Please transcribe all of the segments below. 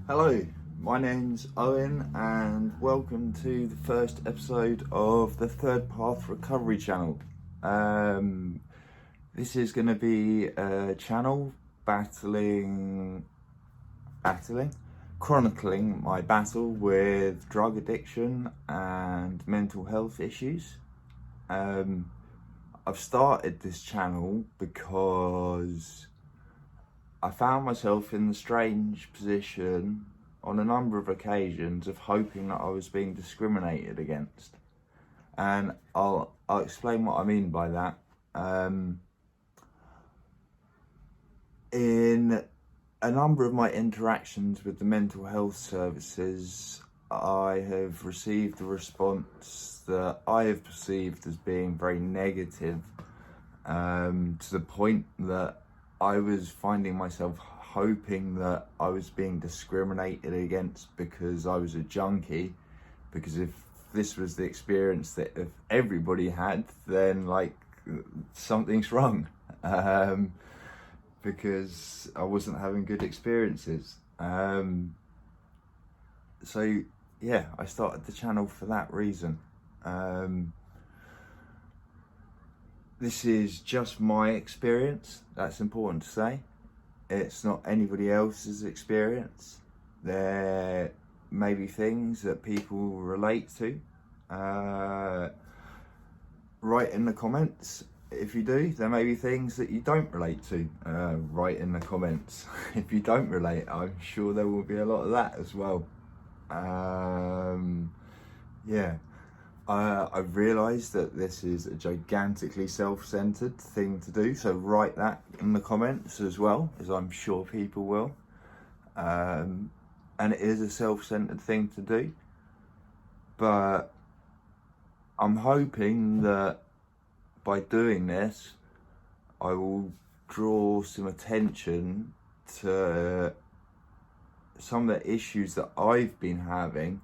Hello, my name's Owen and welcome to the first episode of the Third Path Recovery channel. This is going to be a channel chronicling my battle with drug addiction and mental health issues. I've started this channel because I found myself in the strange position on a number of occasions of hoping that I was being discriminated against. And I'll explain what I mean by that. In a number of my interactions with the mental health services, I have received a response that I have perceived as being very negative, to the point that I was finding myself hoping that I was being discriminated against because I was a junkie, because if this was the experience that if everybody had, then something's wrong, because I wasn't having good experiences. So yeah, I started the channel for that reason. This is just my experience, that's important to say. It's not anybody else's experience. There may be things that people relate to. Write in the comments if you do. There may be things that you don't relate to. Write in the comments if you don't relate. I'm sure there will be a lot of that as well. Yeah. I've realised that this is a gigantically self-centered thing to do, so write that in the comments as well, as I'm sure people will. And it is a self-centered thing to do, but I'm hoping that by doing this, I will draw some attention to some of the issues that I've been having,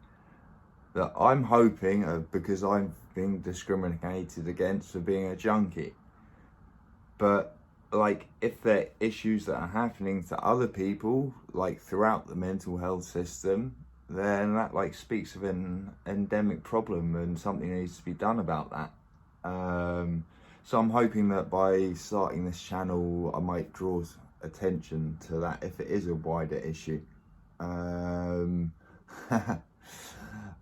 that I'm hoping because I'm being discriminated against for being a junkie. But if there are issues that are happening to other people, throughout the mental health system, then that speaks of an endemic problem and something needs to be done about that. So I'm hoping that by starting this channel, I might draw attention to that if it is a wider issue.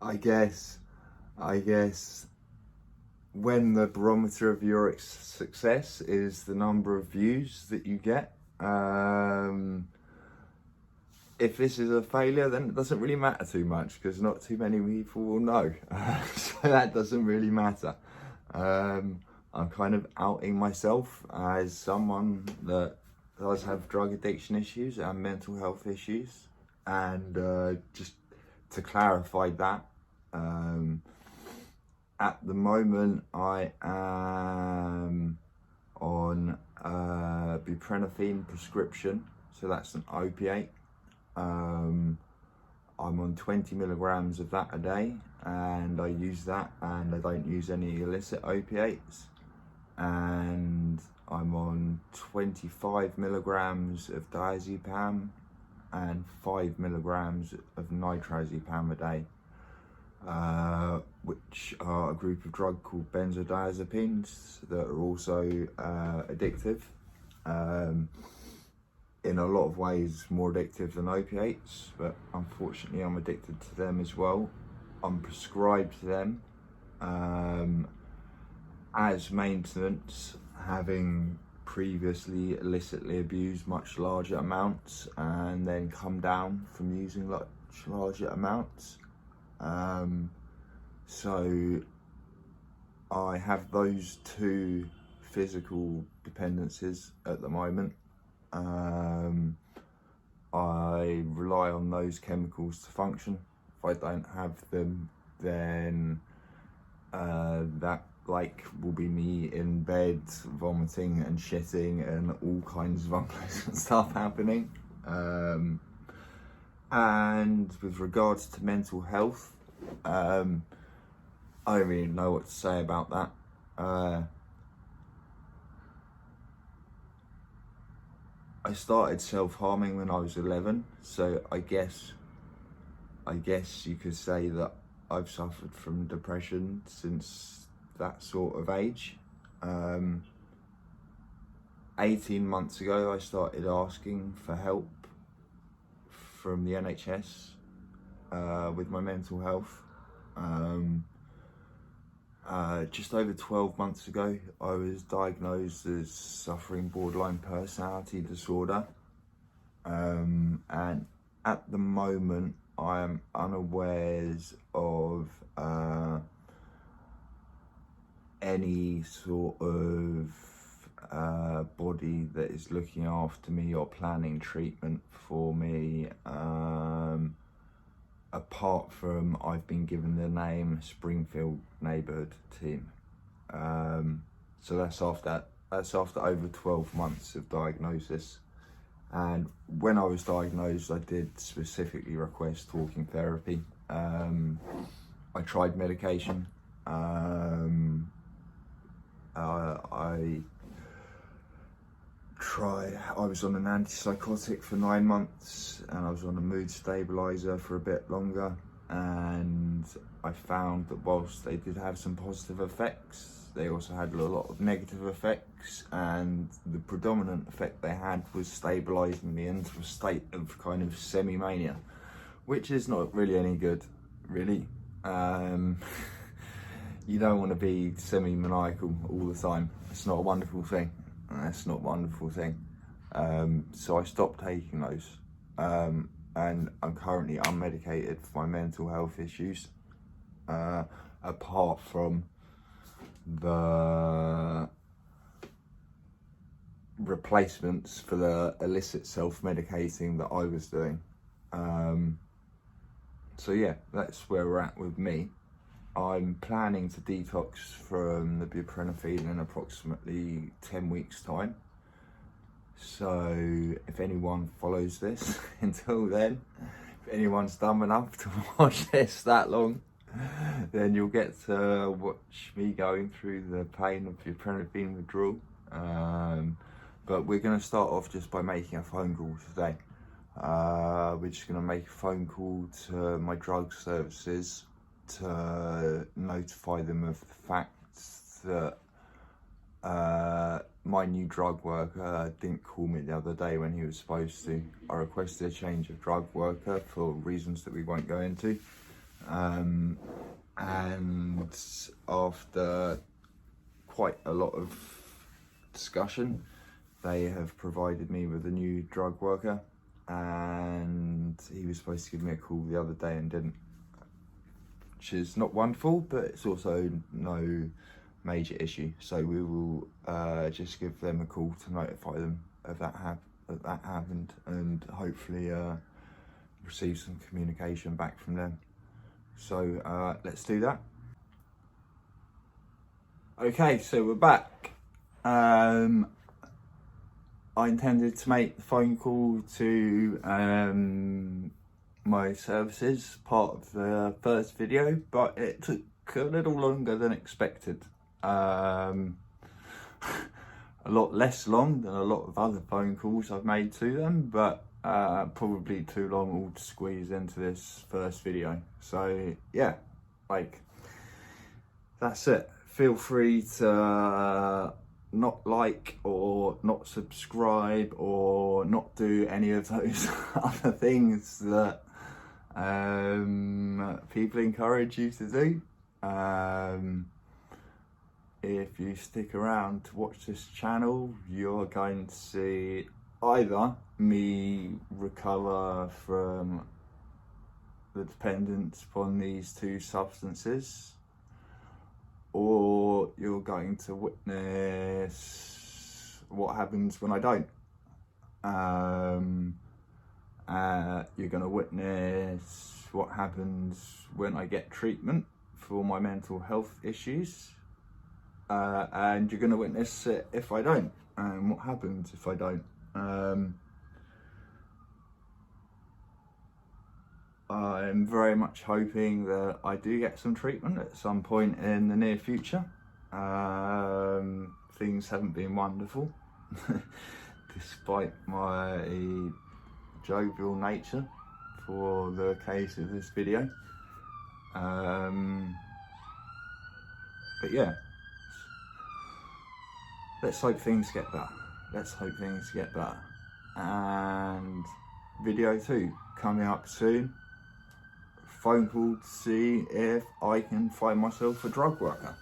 I guess when the barometer of your success is the number of views that you get, if this is a failure, then it doesn't really matter too much because not too many people will know. So that doesn't really matter. I'm kind of outing myself as someone that does have drug addiction issues and mental health issues, and just to clarify that, at the moment I am on buprenorphine prescription, so that's an opiate. I'm on 20 milligrams of that a day, and I use that, and I don't use any illicit opiates. And I'm on 25 milligrams of diazepam and 5 milligrams of nitrazepam a day, which are a group of drugs called benzodiazepines that are also addictive. In a lot of ways more addictive than opiates, but unfortunately I'm addicted to them as well. I'm prescribed them as maintenance, having previously illicitly abused much larger amounts and then come down from using much larger amounts. So I have those two physical dependencies at the moment. I rely on those chemicals to function. If I don't have them, then that will be me in bed vomiting and shitting and all kinds of unpleasant stuff happening. And with regards to mental health, I don't really know what to say about that. I started self-harming when I was 11, so I guess I guess you could say that I've suffered from depression since that sort of age. 18 months ago, I started asking for help from the NHS with my mental health. Just over 12 months ago, I was diagnosed as suffering borderline personality disorder. And at the moment, I am unawares of any sort of body that is looking after me or planning treatment for me, apart from I've been given the name Springfield Neighbourhood Team. So that's after over 12 months of diagnosis. And when I was diagnosed, I did specifically request talking therapy. I tried medication. I was on an antipsychotic for 9 months, and I was on a mood stabiliser for a bit longer, and I found that whilst they did have some positive effects, they also had a lot of negative effects, and the predominant effect they had was stabilising me into a state of kind of semi-mania, which is not really any good, really. You don't want to be semi-maniacal all the time. It's not a wonderful thing. That's not a wonderful thing. So I stopped taking those, and I'm currently unmedicated for my mental health issues, apart from the replacements for the illicit self-medicating that I was doing. So yeah, that's where we're at with me. I'm planning to detox from the buprenorphine in approximately 10 weeks time. So if anyone follows this until then, if anyone's dumb enough to watch this that long, then you'll get to watch me going through the pain of buprenorphine withdrawal. But we're going to start off just by making a phone call today. We're just going to make a phone call to my drug services to notify them of the fact that my new drug worker didn't call me the other day when he was supposed to. I requested a change of drug worker for reasons that we won't go into. And after quite a lot of discussion, they have provided me with a new drug worker, and he was supposed to give me a call the other day and didn't, which is not wonderful, but it's also no major issue. So we will just give them a call to notify them of that happened, and hopefully receive some communication back from them. So let's do that. Okay, so we're back. I intended to make the phone call to my services, part of the first video, but it took a little longer than expected. A lot less long than a lot of other phone calls I've made to them, but probably too long all to squeeze into this first video. So yeah, that's it. Feel free to not like or not subscribe or not do any of those other things that people encourage you to do. If you stick around to watch this channel, you're going to see either me recover from the dependence upon these two substances, or you're going to witness what happens when I don't. You're going to witness what happens when I get treatment for my mental health issues, and you're going to witness it if I don't, and what happens if I don't. I'm very much hoping that I do get some treatment at some point in the near future. Things haven't been wonderful, despite my jovial nature for the case of this video. But yeah, let's hope things get better. Let's hope things get better. And video 2 coming up soon. Phone call to see if I can find myself a drug worker.